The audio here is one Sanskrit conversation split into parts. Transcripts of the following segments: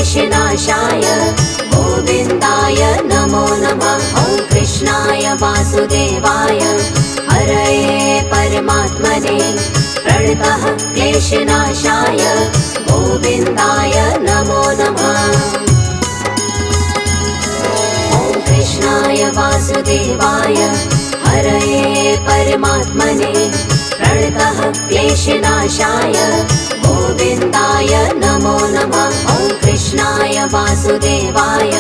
क्लेशनाशाय गोविन्दाय नमो नमः। ॐ कृष्णाय वासुदेवाय हरये परमात्मने प्रणतः क्लेशनाशाय गोविन्दाय नमो नमः। ॐ कृष्णाय वासुदेवाय हरये परमात्मने प्रणतः क्लेशनाशाय गोविन्दाय नमो नमः। ॐ कृष्णाय वासुदेवाय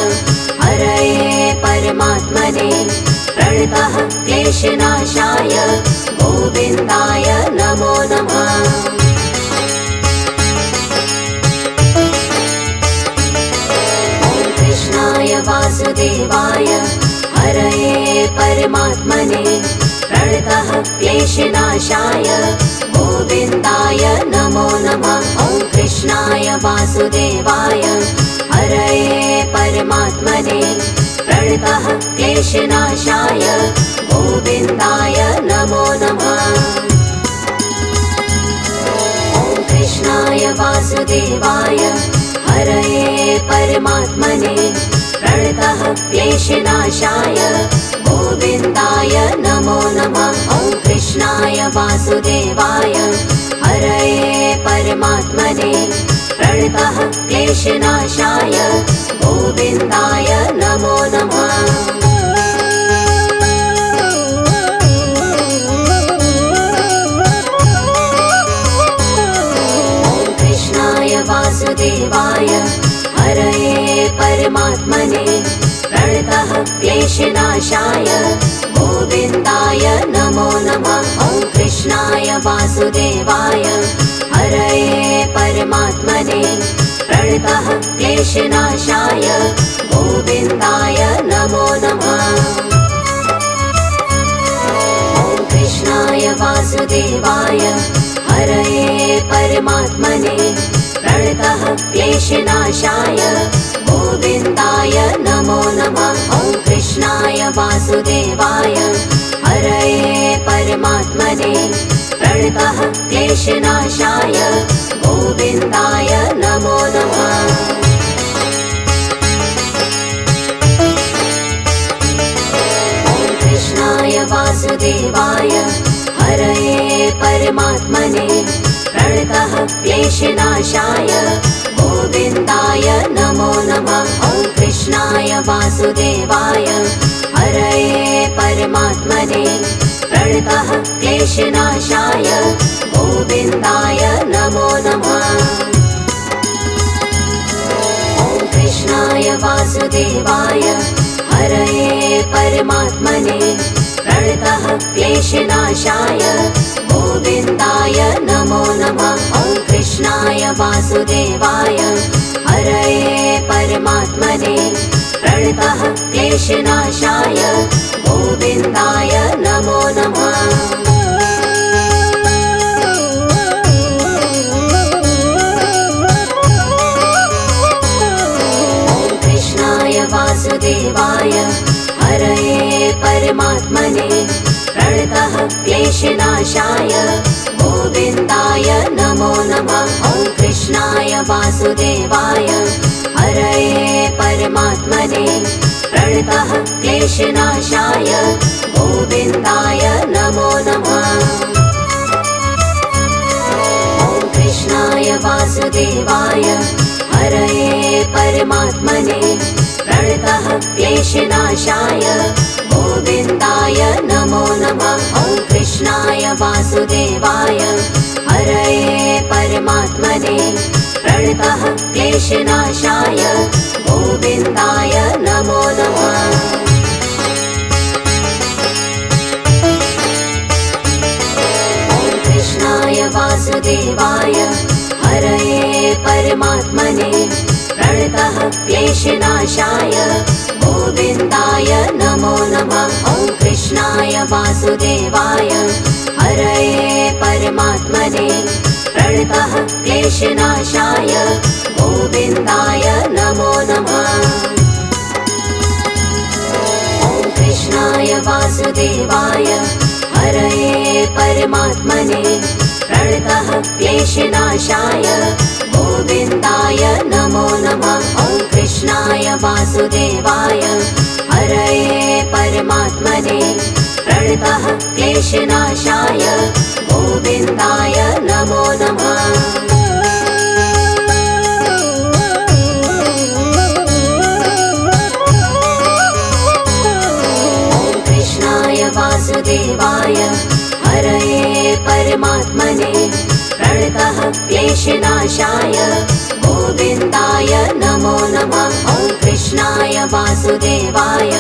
हरये परमात्मने प्रणतः क्लेशनाशाय गोविन्दाय नमो नमः। ॐ कृष्णाय वासुदेवाय हरये परमात्मने प्रणतः क्लेशनाशाय गोविन्दाय नमो नमः। ॐ कृष्णाय वासुदेवाय हरये परमात्मने प्रणतः क्लेशनाशाय गोविन्दाय नमो नमः। ॐ कृष्णाय वासुदेवाय हरये परमात्मने प्रणतः क्लेशनाशाय गोविन्दाय नमो नमः। ॐ कृष्णाय वासुदेवाय हरये परमात्मने प्रणतः क्लेशनाशाय गोविन्दाय नमो नमः। ॐ कृष्णाय वासुदेवाय हरये परमात्मने प्रणतः क्लेशनाशाय गोविन्दाय नमो नमः। ॐ कृष्णाय वासुदेवाय हरये परमात्मने प्रणतः क्लेशनाशाय गोविन्दाय नमो नमः। ॐ कृष्णाय वासुदेवाय हरये परमात्मने प्रणतः क्लेशनाशाय गोविन्दाय नमो नमः। ॐ कृष्णाय वासुदेवाय हरये परमात्मने प्रणतः क्लेशनाशाय गोविन्दाय नमो नमः। ॐ कृष्णाय वासुदेवाय हरये परमात्मने प्रणतः क्लेशनाशाय गोविन्दाय नमो नमः। ॐ कृष्णाय वासुदेवाय हरये परमात्मने प्रणतः क्लेशनाशाय गोविन्दाय नमो नमः। ॐ कृष्णाय वासुदेवाय हरये परमात्मने प्रणतः क्लेशनाशाय गोविन्दाय नमो नमः। ॐ कृष्णाय वासुदेवाय हरये परमात्मने प्रणतः क्लेशनाशाय गोविन्दाय नमो नमः। ॐ कृष्णाय वासुदेवाय हरये परमात्मने प्रणतः क्लेशनाशाय गोविन्दाय नमो नमः। ॐ कृष्णाय वासुदेवाय हरये परमात्मने प्रणतः क्लेशनाशाय गोविन्दाय नमो नमः। ॐ कृष्णाय वासुदेवाय हरये परमात्मने प्रणतः क्लेशनाशाय गोविन्दाय नमो नमः। ॐ कृष्णाय वासुदेवाय हरये परमात्मने प्रणतः क्लेशनाशाय गोविन्दाय नमो नमः। ॐ कृष्णाय वासुदेवाय हरये परमात्मने प्रणतः क्लेशनाशाय गोविन्दाय नमो नमः। ॐ कृष्णाय वासुदेवाय हरये परमात्मने प्रणतः क्लेशनाशाय गोविन्दाय नमो नमः। ॐ कृष्णाय वासुदेवाय हरये परमात्मने प्रणतः क्लेशनाशाय गोविन्दाय नमो नमः। वासुदेवाय हरये परमात्मने प्रणतः क्लेशनाशाय गोविन्दाय नमो नमः। वासुदेवाय हरये परमात्मने प्रणतः क्लेशनाशाय गोविन्दाय नमो नमः। ॐ कृष्णाय वासुदेवाय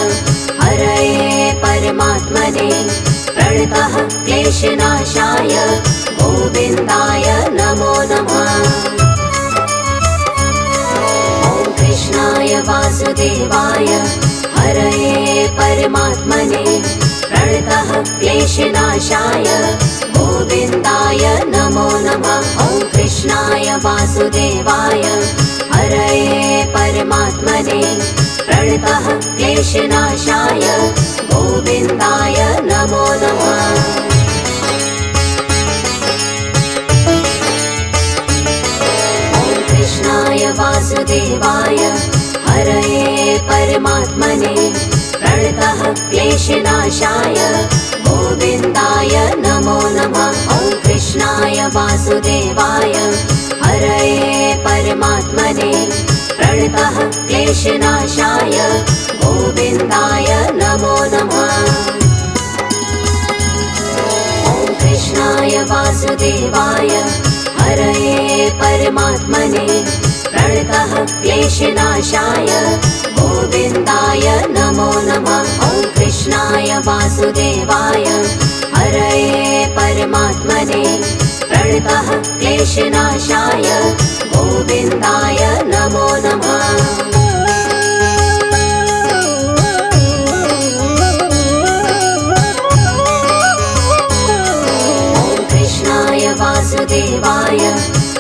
हरये परमात्मने प्रणतः क्लेशनाशाय गोविन्दाय नमो नमः। ॐ कृष्णाय वासुदेवाय हरये परमात्मने प्रणतः क्लेशनाशाय गोविन्दाय नमो नमः। ॐ कृष्णाय वासुदेवाय हरये परमात्मने प्रणतः क्लेशनाशाय गोविन्दाय नमो नमः। ॐ कृष्णाय वासुदेवाय हरये परमात्मने प्रणतः क्लेशनाशाय गोविन्दाय नमो नमः। ॐ कृष्णाय वासुदेवाय हरये परमात्मने प्रणतः क्लेशनाशाय गोविन्दाय नमो नमः। ॐ कृष्णाय वासुदेवाय हरये परमात्मने प्रणतः क्लेशनाशाय गोविन्दाय नमो नमः। ॐ कृष्णाय वासुदेवाय हरये परमात्मने प्रणतः क्लेशनाशाय गोविन्दाय नमो नमः। ॐ कृष्णाय वासुदेवाय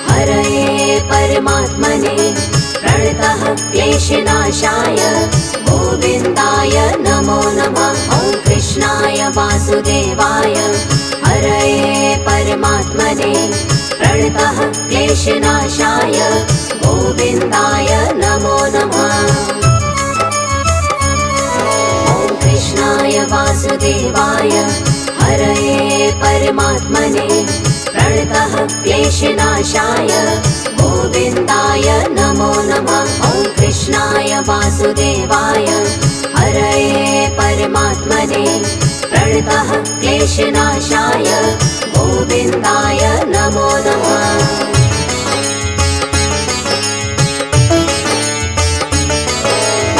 हरये परमात्मने प्रणतः क्लेशनाशाय गोविन्दाय नमो नमः। ॐ कृष्णाय वासुदेवाय हरये परमात्मने प्रणतः क्लेशनाशाय गोविन्दाय नमो नमः। ॐ कृष्णाय वासुदेवाय हरये परमात्मने प्रणतः क्लेशनाशाय गोविन्दाय नमो नमः। ॐ कृष्णाय वासुदेवाय हरये परमात्मने प्रणतः क्लेशनाशाय गोविन्दाय नमो नमः।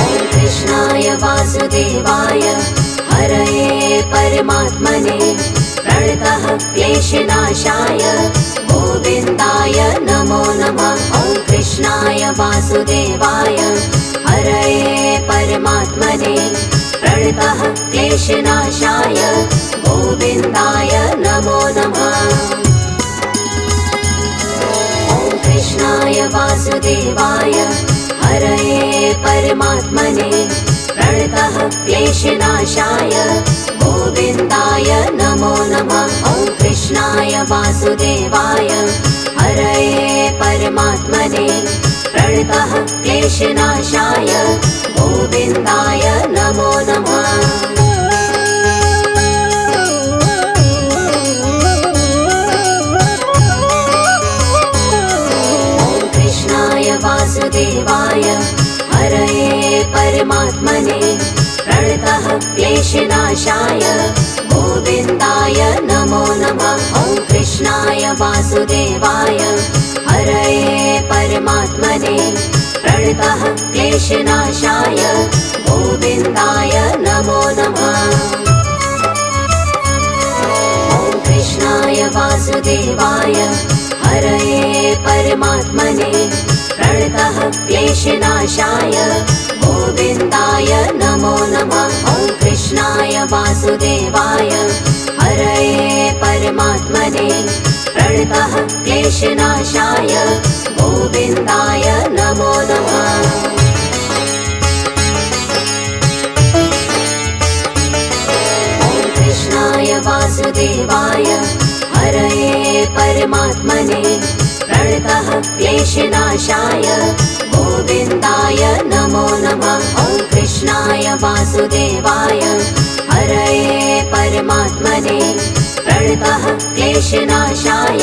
ॐ कृष्णाय वासुदेवाय हरये परमात्मने प्रणतः क्लेशनाशाय गोविन्दाय नमो नमः। ॐ कृष्णाय वासुदेवाय हरये परमात्मने प्रणतः क्लेशनाशाय गोविन्दाय नमो नमः। ॐ कृष्णाय वासुदेवाय हरये परमात्मने प्रणतः क्लेशनाशाय गोविन्दाय नमो नमः। ॐ कृष्णाय वासुदेवाय हरये परमात्मने प्रणतः क्लेशनाशाय गोविन्दाय नमो नमः। ॐ कृष्णाय वासुदेवाय हरये परमात्मने प्रणतः क्लेशनाशाय गोविन्दाय नमो नमः। ॐ कृष्णाय वासुदेवाय हरये परमात्मने प्रणतः क्लेशनाशाय गोविन्दाय नमो नमः। ॐ कृष्णाय वासुदेवाय हरये परमात्मने प्रणतः क्लेशनाशाय गोविन्दाय नमो नमः। ॐ कृष्णाय वासुदेवाय हरये परमात्मने प्रणतः क्लेशनाशाय गोविन्दाय नमो नमः। ॐ कृष्णाय वासुदेवाय हरये परमात्मने प्रणतः क्लेशनाशाय गोविन्दाय नमो नमः। वासुदेवाय हरये परमात्मने प्रणतः क्लेशनाशाय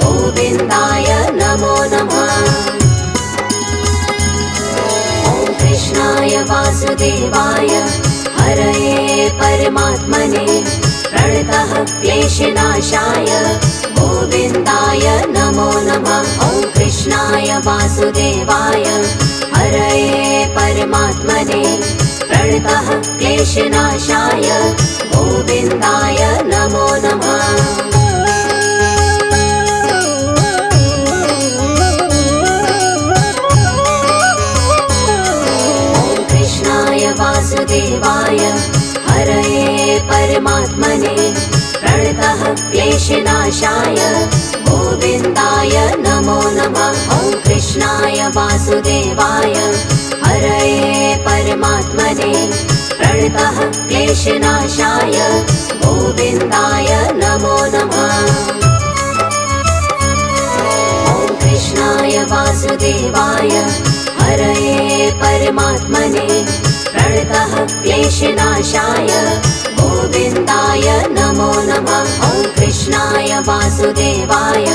गोविन्दाय नमो नमः। ॐ कृष्णाय वासुदेवाय हरये परमात्मने प्रणतः क्लेशनाशाय गोविन्दाय नमो नमः। ॐ कृष्णाय वासुदेवाय हरये परमात्मने प्रणतः क्लेशनाशाय गोविन्दाय नमो नमः। ॐ कृष्णाय वासुदेवाय हरये परमात्मने प्रणतः क्लेशनाशाय गोविन्दाय नमो नमः। ॐ कृष्णाय वासुदेवाय हरये परमात्मने प्रणतः क्लेशनाशाय गोविन्दाय नमो नमः। ॐ कृष्णाय वासुदेवाय हरये परमात्मने प्रणतः क्लेशनाशाय गोविन्दाय नमो नमः। ॐ कृष्णाय वासुदेवाय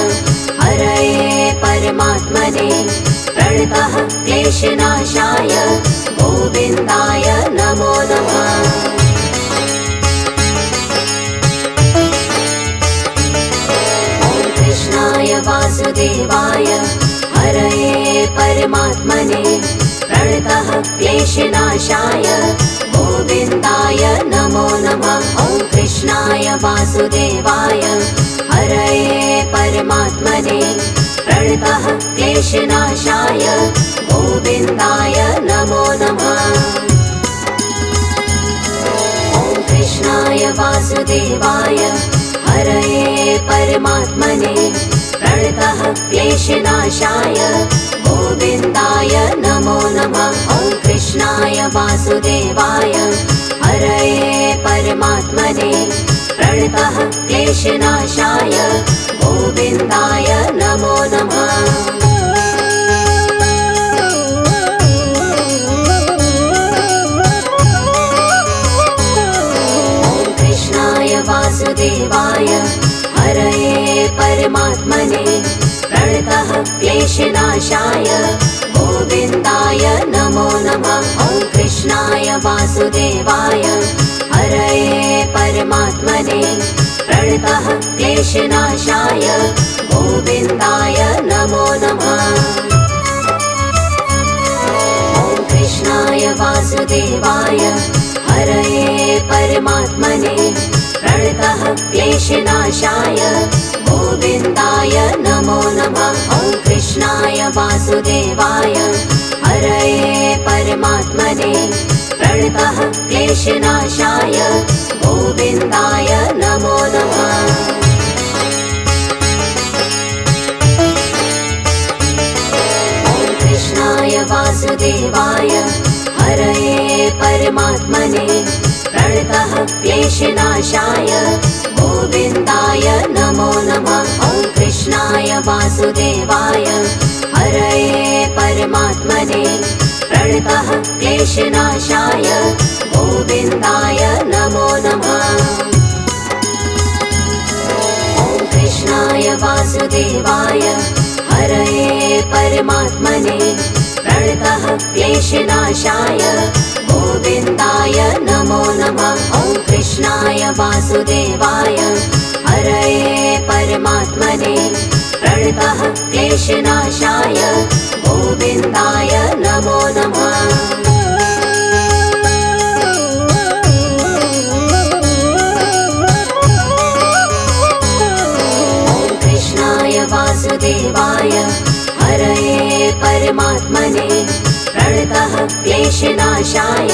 हरये परमात्मने प्रणतः क्लेशनाशाय गोविन्दाय नमो नमः। ॐ कृष्णाय वासुदेवाय हरये परमात्मने प्रणतः क्लेशनाशाय गोविन्दाय नमो नमः। ॐ कृष्णाय वासुदेवाय हरये परमात्मने प्रणतः क्लेशनाशाय गोविन्दाय नमो नमः। ॐ कृष्णाय वासुदेवाय हरये परमात्मने प्रणतः क्लेशनाशाय गोविन्दाय नमो नमः। ॐ कृष्णाय वासुदेवाय हरये परमात्मने प्रणतः क्लेशनाशाय गोविन्दाय नमो नमः। ॐ कृष्णाय वासुदेवाय हरये परमात्मने प्रणतः क्लेशनाशाय गोविन्दाय नमो नमः। ॐ कृष्णाय वासुदेवाय हरये परमात्मने प्रणतः क्लेशनाशाय गोविन्दाय नमो नमः। ॐ कृष्णाय वासुदेवाय हरये परमात्मने प्रणतः क्लेशनाशाय गोविन्दाय नमो नमः। ॐ कृष्णाय वासुदेवाय हरये परमात्मने प्रणतः क्लेशनाशाय गोविन्दाय नमो नमः। ॐ कृष्णाय वासुदेवाय हरये परमात्मने प्रणतः क्लेशनाशाय गोविन्दाय नमो नमः। ॐ कृष्णाय वासुदेवाय हरये परमात्मने प्रणतः क्लेशनाशाय गोविन्दाय नमो नमः। ॐ कृष्णाय वासुदेवाय हरये परमात्मने प्रणतः क्लेशनाशाय गोविन्दाय नमो नमः। ॐ कृष्णाय वासुदेवाय हरये परमात्मने प्रणतः क्लेशनाशाय गोविन्दाय नमो नमः। ॐ कृष्णाय वासुदेवाय हरये परमात्मने प्रणतः क्लेशनाशाय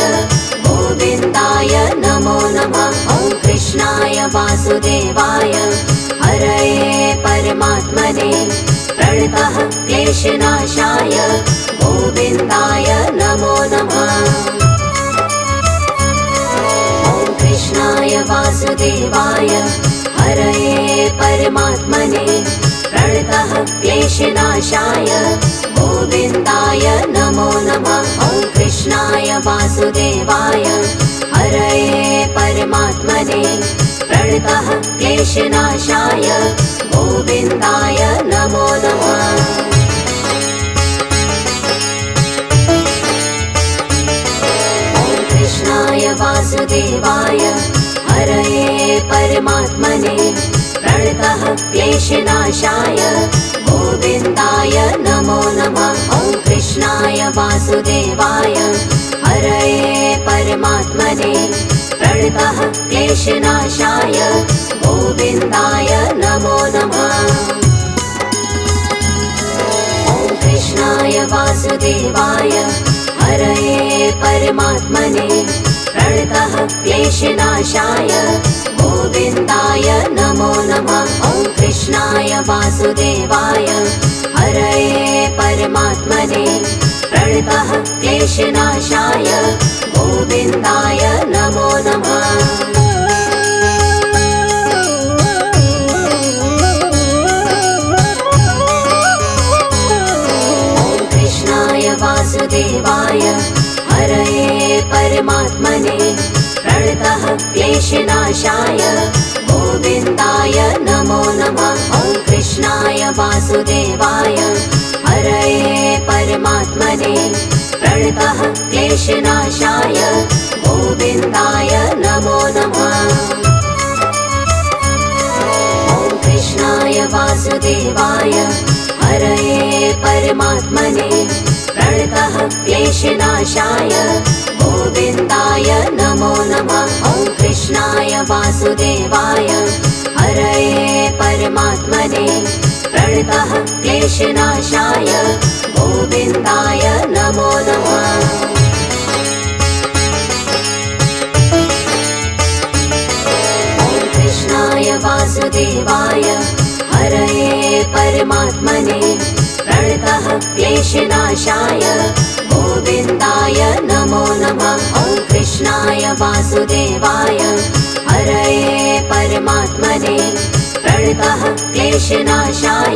गोविन्दाय नमो नमः। ॐ कृष्णाय वासुदेवाय हरये परमात्मने प्रणतः क्लेशनाशाय गोविन्दाय नमो नमः। ॐ कृष्णाय वासुदेवाय हरये परमात्मने प्रणतः क्लेशनाशाय गोविन्दाय नमो नमः। ॐ कृष्णाय कृष्णाय वासुदेवाय हरये परमात्मने प्रणतः क्लेशनाशाय गोविन्दाय नमो नमः। कृष्णाय वासुदेवाय हरये परमात्मने प्रणतः क्लेशनाशाय गोविन्दाय नमो नमः। ॐ कृष्णाय वासुदेवाय हरये परमात्मने प्रणतः क्लेशनाशाय गोविन्दाय नमो नमः। ॐ कृष्णाय वासुदेवाय हरये परमात्मने प्रणतः क्लेशनाशाय गोविन्दाय नमो नमः। ॐ कृष्णाय वासुदेवाय हरये परमात्मने प्रणतः क्लेशनाशाय गोविन्दाय नमो नमः। वासुदेवाय हरये परमात्मने प्रणतः क्लेशनाशाय गोविन्दाय नमो नमः। ॐ कृष्णाय वासुदेवाय हरये परमात्मने प्रणतः क्लेशनाशाय गोविन्दाय नमो नमः। ॐ कृष्णाय वासुदेवाय हरये परमात्मने प्रणतः क्लेशनाशाय गोविन्दाय नमो नमः। ॐ कृष्णाय वासुदेवाय हरये परमात्मने प्रणतः क्लेशनाशाय गोविन्दाय नमो नमः। ॐ कृष्णाय वासुदेवाय हरये परमात्मने प्रणतः क्लेशनाशाय गोविन्दाय नमो नमः। ॐ कृष्णाय वासुदेवाय हरये परमात्मने प्रणतः क्लेशनाशाय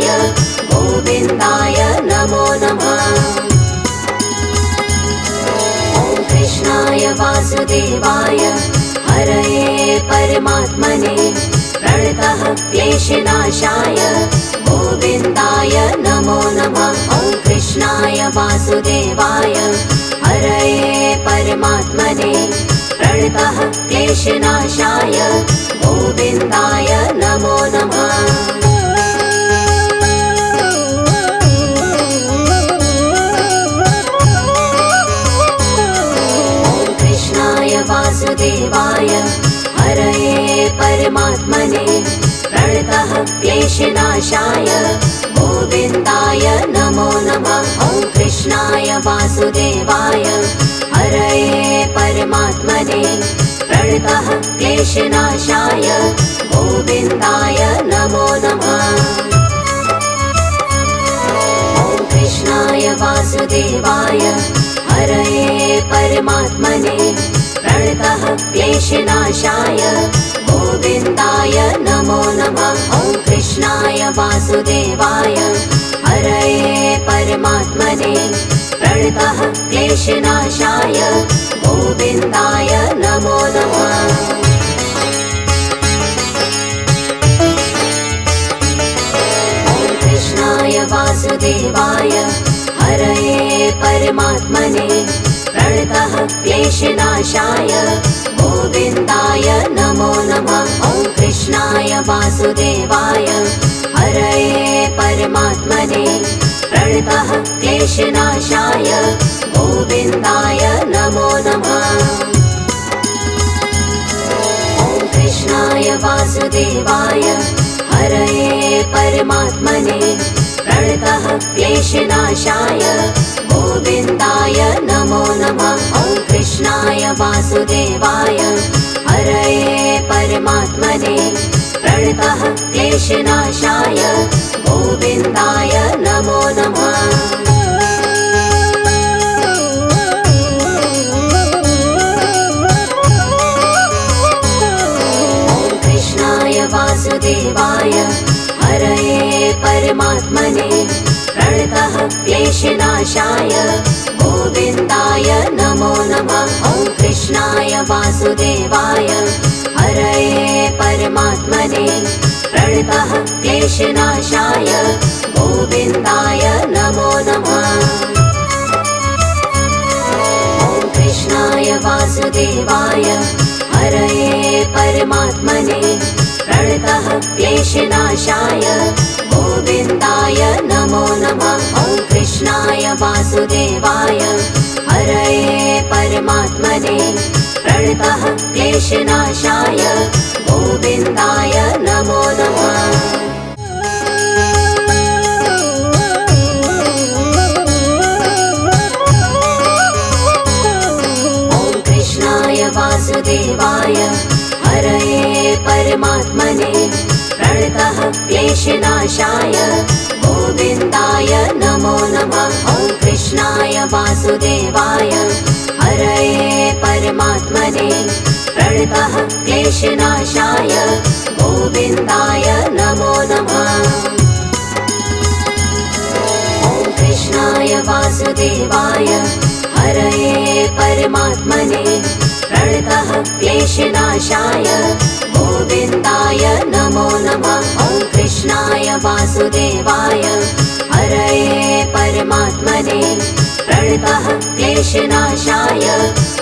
गोविन्दाय नमो नमः। ॐ कृष्णाय वासुदेवाय हरये परमात्मने प्रणतः क्लेशनाशाय गोविन्दाय नमो नमः। ॐ कृष्णाय वासुदेवाय हरये परमात्मने प्रणतः क्लेशनाशाय गोविन्दाय नमो नमः। ॐ कृष्णाय वासुदेवाय हरये परमात्मने प्रणतः क्लेशनाशाय गोविन्दाय नमो नमः। ॐ कृष्णाय वासुदेवाय हरये परमात्मने प्रणतः क्लेशनाशाय गोविन्दाय नमो नमः। ॐ कृष्णाय वासुदेवाय हरये परमात्मने प्रणतः क्लेशनाशाय गोविन्दाय नमो नमः। ॐ कृष्णाय वासुदेवाय हरये परमात्मने प्रणतः क्लेशनाशाय गोविन्दाय नमो नमः। ॐ कृष्णाय वासुदेवाय हरये परमात्मने प्रणतः क्लेशनाशाय गोविन्दाय नमो नमः। ॐ कृष्णाय वासुदेवाय हरये परमात्मने प्रणतः क्लेशनाशाय गोविन्दाय नमो नमः। ॐ कृष्णाय वासुदेवाय हरये परमात्मने प्रणतः क्लेशनाशाय गोविन्दाय नमो नमः। ॐ कृष्णाय वासुदेवाय हरये परमात्मने प्रणतः क्लेशनाशाय गोविन्दाय नमो नमः। ॐ कृष्णाय वासुदेवाय हरये परमात्मने प्रणतः क्लेशनाशाय गोविन्दाय नमो वासुदेवाय हरये परमात्मने प्रणतः क्लेशनाशाय गोविन्दाय नमो नमः। ॐ कृष्णाय वासुदेवाय हरये परमात्मने प्रणतः क्लेशनाशाय गोविन्दाय नमो नमः। ॐ कृष्णाय वासुदेवाय हरये परमात्मने प्रणतः क्लेशनाशाय गोविन्दाय नमो नमः। ॐ कृष्णाय वासुदेवाय हरये परमात्मने प्रणतः क्लेशनाशाय गोविन्दाय नमो नमः। ॐ कृष्णाय वासुदेवाय हरये परमात्मने प्रणतः क्लेशनाशाय गोविन्दाय नमो नमः। ॐ कृष्णाय वासुदेवाय हरये परमात्मने प्रणतः क्लेशनाशाय गोविन्दाय नमो नमः। ॐ कृष्णाय वासुदेवाय हरये परमात्मने प्रणतः क्लेशनाशाय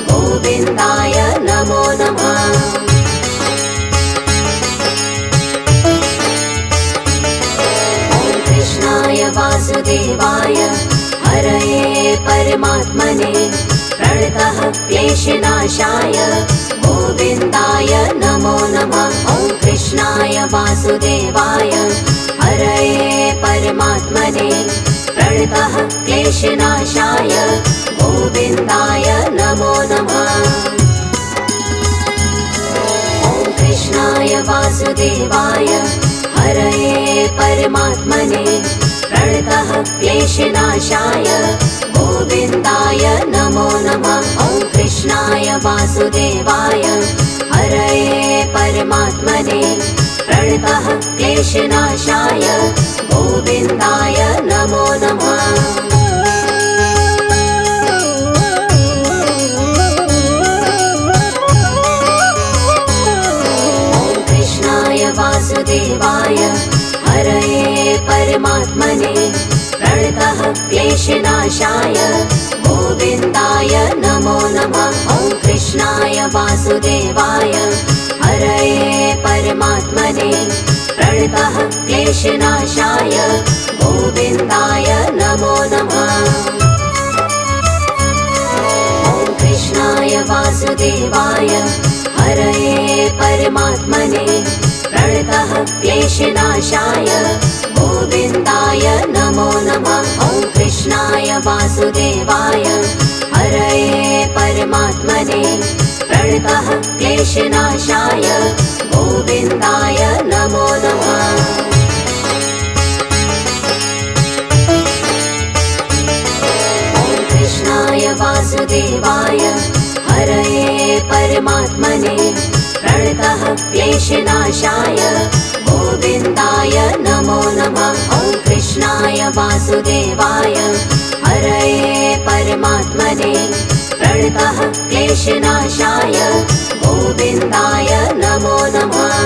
गोविन्दाय नमो नमः। ॐ कृष्णाय वासुदेवाय हरये परमात्मने प्रणतः क्लेशनाशाय गोविन्दाय नमो नमः। ॐ कृष्णाय वासुदेवाय हरये परमात्मने प्रणतः क्लेशनाशाय गोविन्दाय नमो नमः। ॐ कृष्णाय वासुदेवाय हरये परमात्मने प्रणतः क्लेशनाशाय गोविन्दाय नमो नमः। ॐ कृष्णाय वासुदेवाय हरये परमात्मने प्रणतः क्लेशनाशाय गोविन्दाय नमो नमः। ॐ कृष्णाय वासुदेवाय हरये परमात्मने प्रणतः क्लेशनाशाय गोविन्दाय नमो नमः। ॐ कृष्णाय वासुदेवाय हरये परमात्मने प्रणतः क्लेशनाशाय गोविन्दाय नमो नमः। ॐ कृष्णाय वासुदेवाय हरये परमात्मने प्रणतः क्लेशनाशाय गोविन्दाय नमो नमः। ॐ कृष्णाय वासुदेवाय हरये परमात्मने प्रणतः क्लेशनाशाय गोविन्दाय नमो नमः। ॐ कृष्णाय वासुदेवाय हरये परमात्मने प्रणतः क्लेशनाशाय गोविन्दाय नमो नमः। ॐ कृष्णाय वासुदेवाय हरये परमात्मने प्रणतः क्लेशनाशाय गोविन्दाय नमो नमः।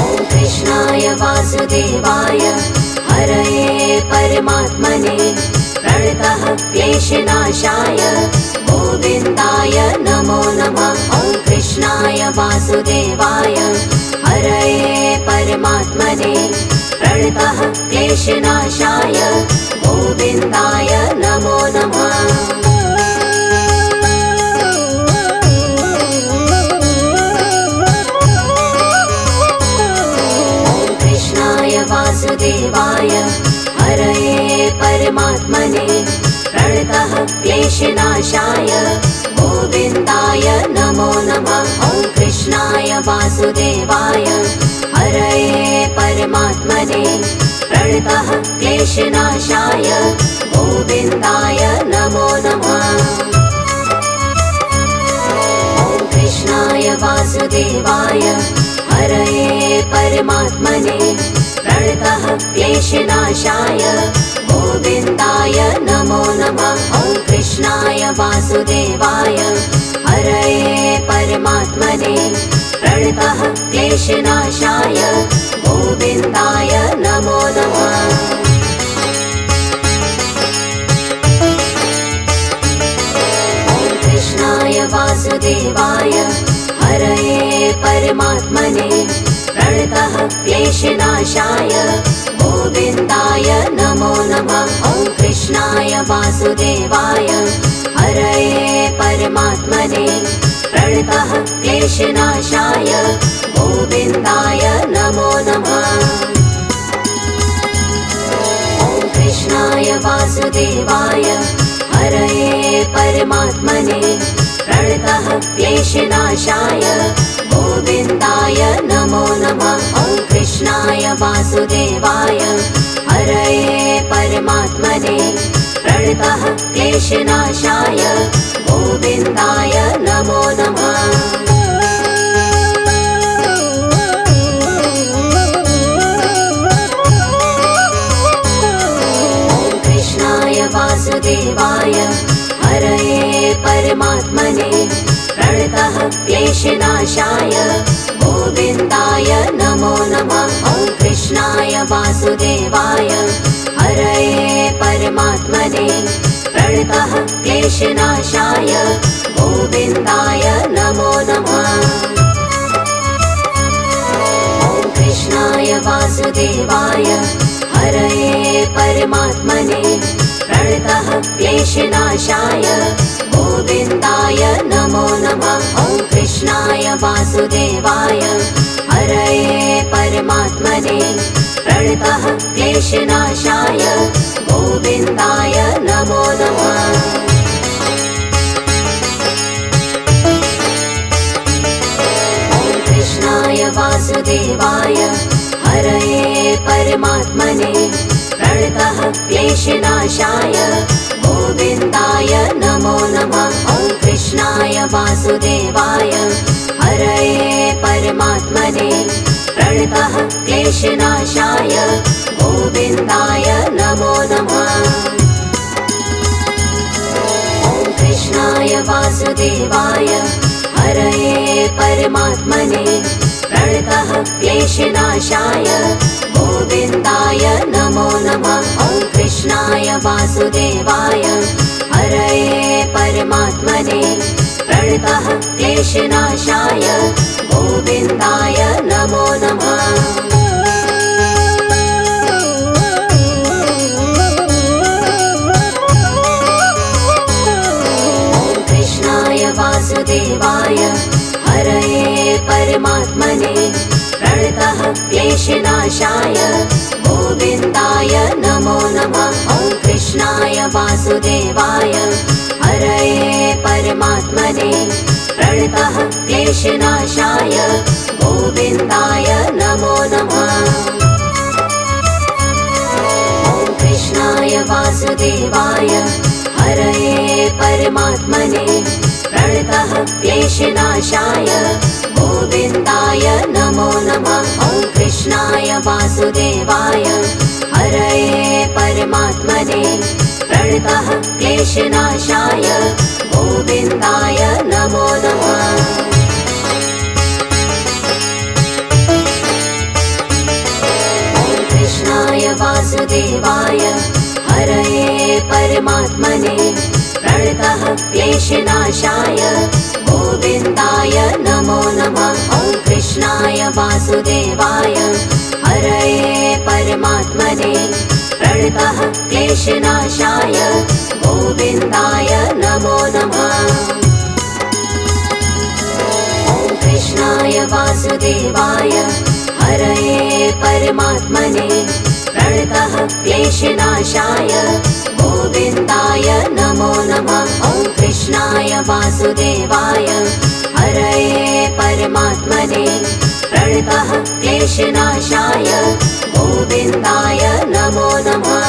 ॐ कृष्णाय वासुदेवाय हरये परमात्मने प्रणतः क्लेशनाशाय गोविन्दाय नमो नमः। ॐ कृष्णाय वासुदेवाय हरये परमात्मने प्रणतः क्लेशनाशाय गोविन्दाय नमो नमः। ॐ कृष्णाय वासुदेवाय हरये परमात्मने प्रणतः क्लेशनाशाय गोविन्दाय नमो नमः। ॐ कृष्णाय वासुदेवाय हरये परमात्मने प्रणतः क्लेशनाशाय गोविन्दाय नमो नमः। ॐ कृष्णाय वासुदेवाय हरये परमात्मने प्रणतः क्लेशनाशाय गोविन्दाय नमो नमः। ॐ कृष्णाय वासुदेवाय परमात्मने प्रणतः क्लेशनाशाय गोविन्दाय नमो नमः। कृष्णाय वासुदेवाय हरये परमात्मने प्रणतः क्लेशनाशाय गोविन्दाय नमो नमः। ॐ कृष्णाय वासुदेवाय हरये परमात्मने प्रणतः क्लेशनाशाय गोविन्दाय नमो नमः। ॐ कृष्णाय वासुदेवाय हरये परमात्मने प्रणतः क्लेशनाशाय गोविन्दाय नमो नमः। ॐ कृष्णाय वासुदेवाय हरये परमात्मने प्रणतः क्लेशनाशाय गोविन्दाय नमो नमः। वासुदेवाय हरये परमात्मने प्रणतः क्लेशनाशाय गोविन्दाय नमो नमः। ॐ कृष्णाय वासुदेवाय हरये परमात्मने प्रणतः क्लेशनाशाय गोविन्दाय नमो नमः। ॐ कृष्णाय वासुदेवाय हरये परमात्मने प्रणतः क्लेशनाशाय गोविन्दाय नमो नमः। ॐ कृष्णाय वासुदेवाय हरये परमात्मने प्रणतः क्लेशनाशाय गोविन्दाय नमो नमः। ॐ कृष्णाय वासुदेवाय हरये परमात्मने प्रणतः क्लेशनाशाय गोविन्दाय नमो नमः। ॐ कृष्णाय वासुदेवाय हरये परमात्मने प्रणतः क्लेशनाशाय गोविन्दाय नमो नमः। ॐ कृष्णाय वासुदेवाय हरये परमात्मने प्रणतः क्लेशनाशाय गोविन्दाय नमो नमः। ॐ कृष्णाय वासुदेवाय हरये परमात्मने प्रणतः क्लेशनाशाय गोविन्दाय नमो नमः। ॐ कृष्णाय वासुदेवाय हरये परमात्मने प्रणतः क्लेशनाशाय गोविन्दाय नमो नमः। ॐ कृष्णाय वासुदेवाय हरये परमात्मने प्रणतः क्लेशनाशाय गोविन्दाय नमो नमः। ॐ कृष्णाय वासुदेवाय हरये परमात्मने प्रणतः क्लेशनाशाय गोविन्दाय नमो नमः। ॐ कृष्णाय वासुदेवाय हरये परमात्मने प्रणतः क्लेशनाशाय गोविन्दाय नमो नमः। ॐ कृष्णाय वासुदेवाय हरये परमात्मने प्रणतः क्लेशनाशाय गोविन्दाय नमो नमः। ॐ कृष्णाय वासुदेवाय हरये परमात्मने प्रणतः क्लेशनाशाय गोविन्दाय नमो नमः। ॐ कृष्णाय वासुदेवाय हरये परमात्मने प्रणतः क्लेशनाशाय गोविन्दाय नमो नमः। ॐ कृष्णाय वासुदेवाय हरये परमात्मने प्रणतः क्लेशनाशाय गोविन्दाय नमो नमः।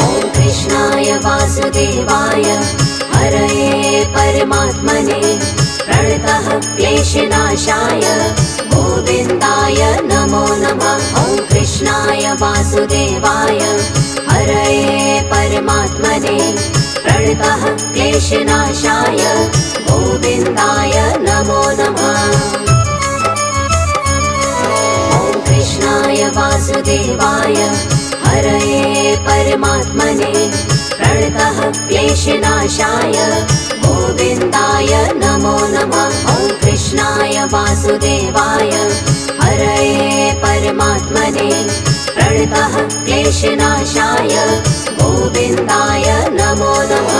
ॐ कृष्णाय वासुदेवाय हरये परमात्मने प्रणतः क्लेशनाशाय गोविन्दाय नमो नमः। ॐ कृष्णाय वासुदेवाय परमात्मने प्रणतः क्लेशनाशाय गोविन्दाय नमो नमः। ॐ कृष्णाय वासुदेवाय हरये परमात्मने प्रणतः क्लेशनाशाय गोविन्दाय नमो नमः। ॐ कृष्णाय वासुदेवाय हरये परमात्मने प्रणतः क्लेशनाशाय गोविन्दाय नमो नमः।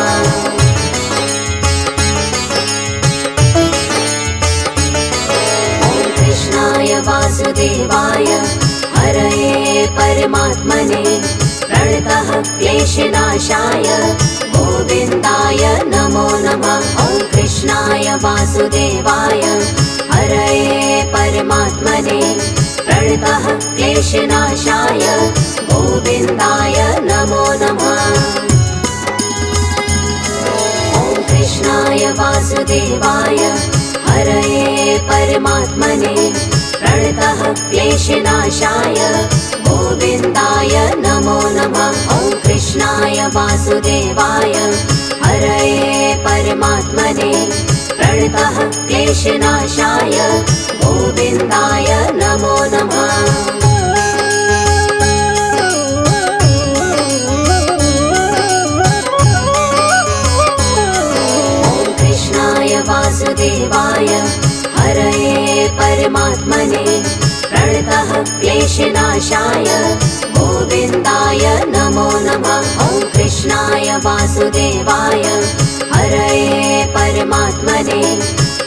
ॐ कृष्णाय वासुदेवाय हरये परमात्मने प्रणतः क्लेशनाशाय गोविन्दाय नमो नमः। ॐ कृष्णाय वासुदेवाय हरये परमात्मने प्रणतः क्लेशनाशाय गोविन्दाय नमो नमः। ॐ कृष्णाय वासुदेवाय हरये परमात्मने प्रणतः क्लेशनाशाय गोविन्दाय नमो नमः। ॐ कृष्णाय वासुदेवाय हरये परमात्मने प्रणतः क्लेशनाशाय गोविन्दाय नमो नमः। ॐ कृष्णाय वासुदेवाय हरये परमात्मने प्रणतः क्लेशनाशाय गोविन्दाय नमो नमः। ॐ कृष्णाय वासुदेवाय हरये परमात्मने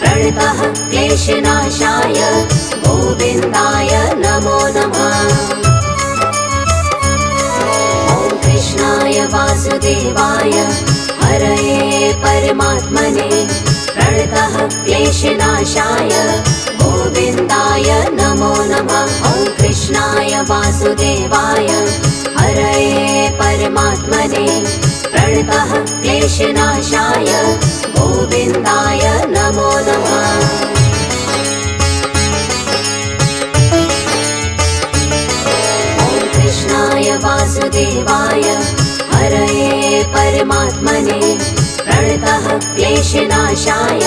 प्रणतः क्लेशनाशाय गोविन्दाय नमो नमः। ॐ कृष्णाय वासुदेवाय हरये परमात्मने प्रणतः क्लेशनाशाय गोविन्दाय नमो नमः। ॐ कृष्णाय वासुदेवाय हरये परमात्मने प्रणतः क्लेशनाशाय गोविन्दाय नमो नमः। ॐ कृष्णाय वासुदेवाय हरये परमात्मने प्रणतः क्लेशनाशाय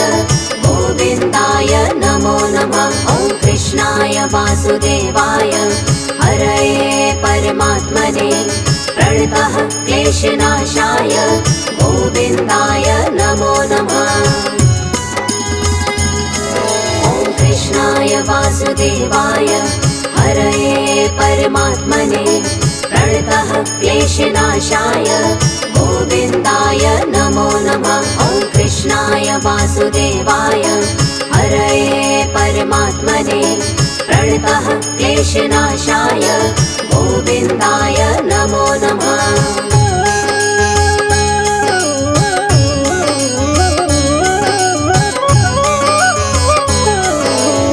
गोविन्दाय नमो नमः। ॐ कृष्णाय वासुदेवाय हरये परमात्मने प्रणतः क्लेशनाशाय गोविन्दाय नमो नमः। ॐ कृष्णाय वासुदेवाय हरये परमात्मने प्रणतः क्लेशनाशाय गोविन्दाय नमो नमः। ॐ कृष्णाय वासुदेवाय हरये परमात्मने प्रणतः क्लेशनाशाय गोविन्दाय नमो नमः।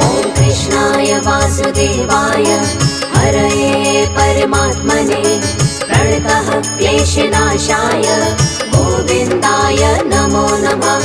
ॐ कृष्णाय वासुदेवाय हरये परमात्मने प्रणतः क्लेशनाशाय गोविन्दाय नमो नमः।